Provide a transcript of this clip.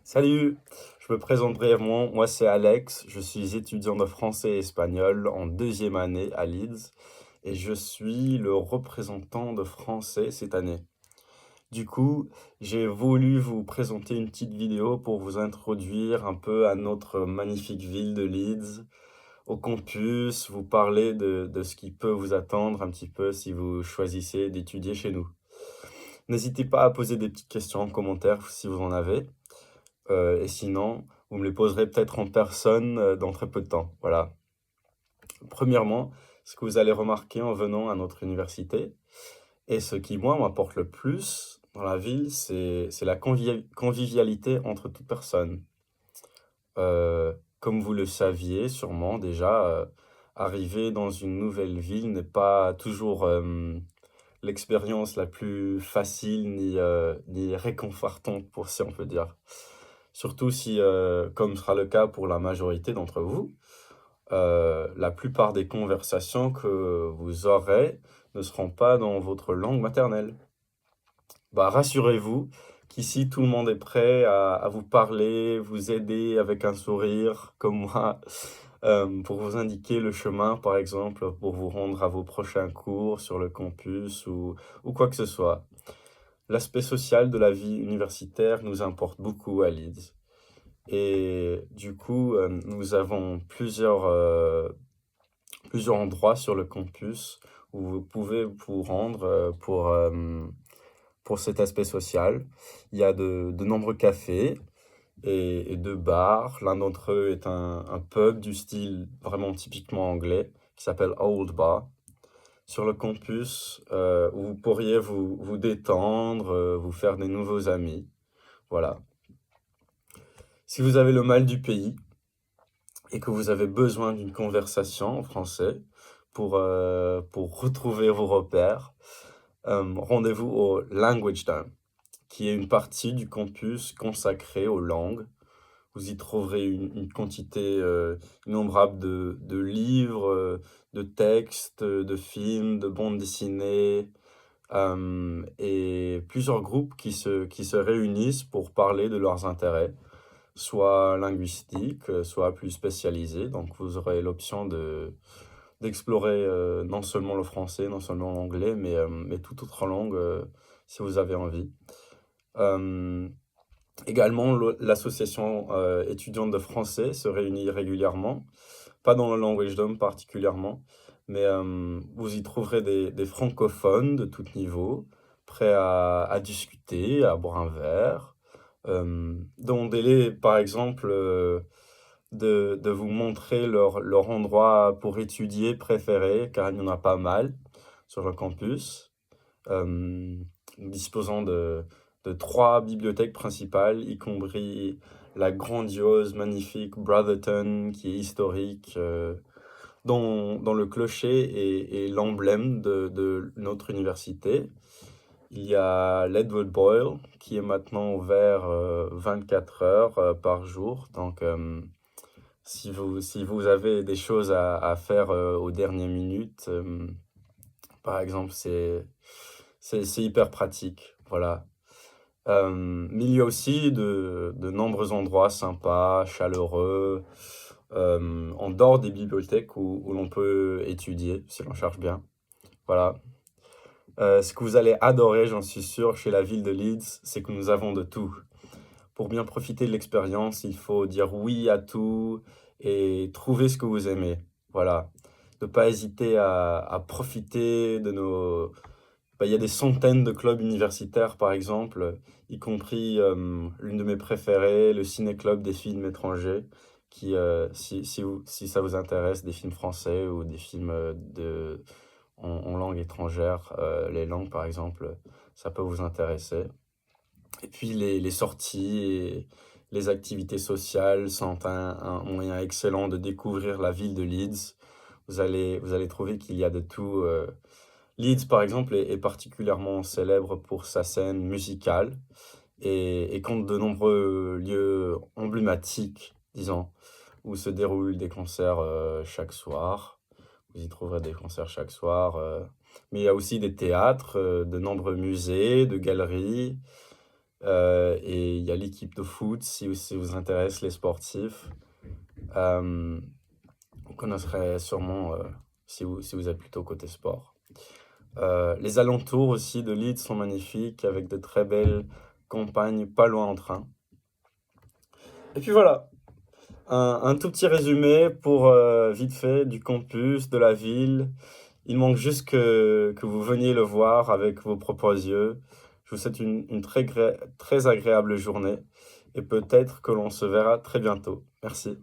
Salut, je me présente brièvement. Moi, c'est Alex. Je suis étudiant de français et espagnol en deuxième année à Leeds et je suis le représentant de français cette année. Du coup, j'ai voulu vous présenter une petite vidéo pour vous introduire un peu à notre magnifique ville de Leeds, au campus, vous parler de ce qui peut vous attendre un petit peu si vous choisissez d'étudier chez nous. N'hésitez pas à poser des petites questions en commentaire si vous en avez. Et sinon, vous me les poserez peut-être en personne, dans très peu de temps. Voilà. Premièrement, ce que vous allez remarquer en venant à notre université et ce qui, moi, m'apporte le plus dans la ville, c'est la convivialité entre toutes personnes. Comme vous le saviez sûrement déjà, arriver dans une nouvelle ville n'est pas toujours, l'expérience la plus facile ni réconfortante pour si on peut dire. Surtout si, comme sera le cas pour la majorité d'entre vous, la plupart des conversations que vous aurez ne seront pas dans votre langue maternelle. Bah, rassurez-vous qu'ici tout le monde est prêt à vous parler, vous aider avec un sourire comme moi, pour vous indiquer le chemin, par exemple, pour vous rendre à vos prochains cours sur le campus ou quoi que ce soit. L'aspect social de la vie universitaire nous importe beaucoup à Leeds. Et du coup, nous avons plusieurs endroits sur le campus où vous pouvez vous rendre pour cet aspect social. Il y a de nombreux cafés et de bars. L'un d'entre eux est un pub du style vraiment typiquement anglais qui s'appelle Old Bar. Sur le campus, où vous pourriez vous détendre, vous faire des nouveaux amis. Voilà. Si vous avez le mal du pays, et que vous avez besoin d'une conversation en français pour retrouver vos repères, rendez-vous au Language Dome, qui est une partie du campus consacrée aux langues. Vous y trouverez une quantité innombrable de livres, de textes, de films, de bandes dessinées, et plusieurs groupes qui se réunissent pour parler de leurs intérêts soit linguistique, soit plus spécialisé. Donc, vous aurez l'option d'explorer non seulement le français, non seulement l'anglais, mais toute autre langue si vous avez envie. Euh, Également, l'association étudiante de français se réunit régulièrement, pas dans le Language Dome particulièrement, mais vous y trouverez des francophones de tout niveau, prêts à discuter, à boire un verre, dont délai, par exemple, de vous montrer leur endroit pour étudier préféré, car il y en a pas mal sur le campus. Nous disposons de trois bibliothèques principales, y compris la grandiose, magnifique Brotherton, qui est historique, dont le clocher est l'emblème de notre université. Il y a l'Edward Boyle, qui est maintenant ouvert 24 heures par jour. Donc, si vous avez des choses à faire aux dernières minutes, par exemple, c'est hyper pratique. Voilà. Mais il y a aussi de nombreux endroits sympas, chaleureux, en dehors des bibliothèques où l'on peut étudier, si l'on cherche bien. Voilà. Ce que vous allez adorer, j'en suis sûr, chez la ville de Leeds, c'est que nous avons de tout. Pour bien profiter de l'expérience, il faut dire oui à tout et trouver ce que vous aimez. Voilà. Ne pas hésiter à profiter de nos... Bah, il y a des centaines de clubs universitaires, par exemple, y compris l'une de mes préférées, le Ciné-Club des films étrangers, qui, si ça vous intéresse, des films français ou des films en langue étrangère, les langues, par exemple, ça peut vous intéresser. Et puis les sorties et les activités sociales sont un moyen excellent de découvrir la ville de Leeds. Vous allez trouver qu'il y a de tout. Leeds, par exemple, est particulièrement célèbre pour sa scène musicale et compte de nombreux lieux emblématiques, disons, où se déroulent des concerts chaque soir. Vous y trouverez des concerts chaque soir. Mais il y a aussi des théâtres, de nombreux musées, de galeries, et il y a l'équipe de foot si vous intéresse les sportifs. Hem, vous connaisserez sûrement, si vous êtes plutôt côté sport. Les alentours aussi de Leeds sont magnifiques avec de très belles campagnes pas loin en train. Et puis voilà, un tout petit résumé pour, vite fait du campus, de la ville. Il manque juste que vous veniez le voir avec vos propres yeux. Je vous souhaite une très agréable journée et peut-être que l'on se verra très bientôt. Merci.